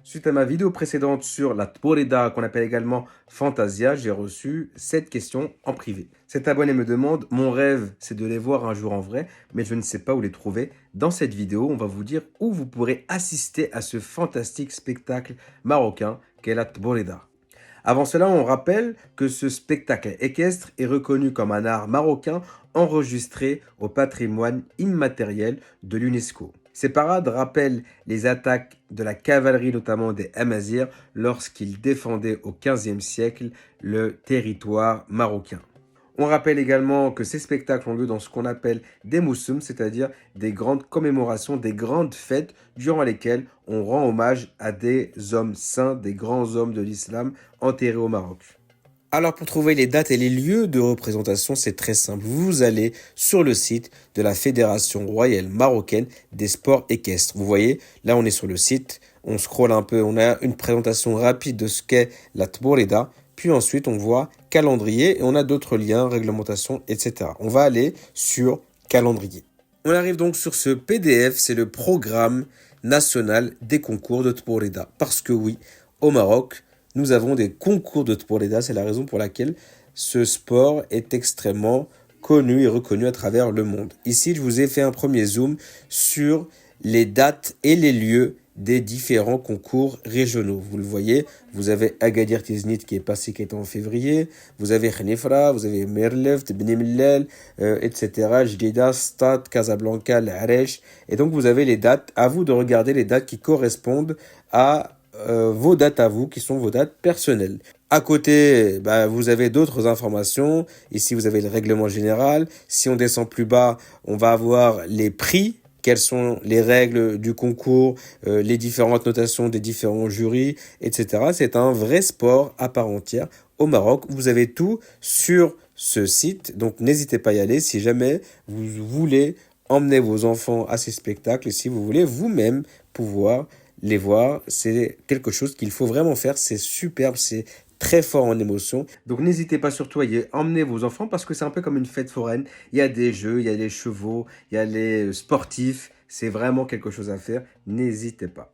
Suite à ma vidéo précédente sur la Tboreda, qu'on appelle également Fantasia, j'ai reçu cette question en privé. Cet abonné me demande, mon rêve c'est de les voir un jour en vrai, mais je ne sais pas où les trouver. Dans cette vidéo, on va vous dire où vous pourrez assister à ce fantastique spectacle marocain qu'est la Tboreda. Avant cela, on rappelle que ce spectacle équestre est reconnu comme un art marocain enregistré au patrimoine immatériel de l'UNESCO. Ces parades rappellent les attaques de la cavalerie, notamment des Amazirs, lorsqu'ils défendaient au XVe siècle le territoire marocain. On rappelle également que ces spectacles ont lieu dans ce qu'on appelle des moussums, c'est-à-dire des grandes commémorations, des grandes fêtes durant lesquelles on rend hommage à des hommes saints, des grands hommes de l'islam enterrés au Maroc. Alors pour trouver les dates et les lieux de représentation, c'est très simple. Vous allez sur le site de la Fédération royale marocaine des sports équestres. Vous voyez, là on est sur le site, on scrolle un peu, on a une présentation rapide de ce qu'est la Tboreda. Puis ensuite, on voit calendrier et on a d'autres liens, réglementation, etc. On va aller sur calendrier. On arrive donc sur ce PDF, c'est le programme national des concours de Tboreda. Parce que oui, au Maroc, nous avons des concours de Tboreda. C'est la raison pour laquelle ce sport est extrêmement connu et reconnu à travers le monde. Ici, je vous ai fait un premier zoom sur les dates et les lieux des différents concours régionaux. Vous le voyez, vous avez Agadir Tiznit qui est passé, qui est en février, vous avez Khenifra, vous avez Merleft, Beni Mellel, etc., Jdida, Stade, Casablanca, l'Aresh. Et donc vous avez les dates, à vous de regarder les dates qui correspondent à vos dates à vous, qui sont vos dates personnelles. À côté, vous avez d'autres informations. Ici, vous avez le règlement général. Si on descend plus bas, on va avoir les prix. Quelles sont les règles du concours, les différentes notations des différents jurys, etc. C'est un vrai sport à part entière au Maroc. Vous avez tout sur ce site, donc n'hésitez pas à y aller si jamais vous voulez emmener vos enfants à ces spectacles et si vous voulez vous-même pouvoir les voir. C'est quelque chose qu'il faut vraiment faire, c'est superbe, c'est très fort en émotion. Donc n'hésitez pas surtout à y emmener vos enfants parce que c'est un peu comme une fête foraine. Il y a des jeux, il y a les chevaux, il y a les sportifs. C'est vraiment quelque chose à faire. N'hésitez pas.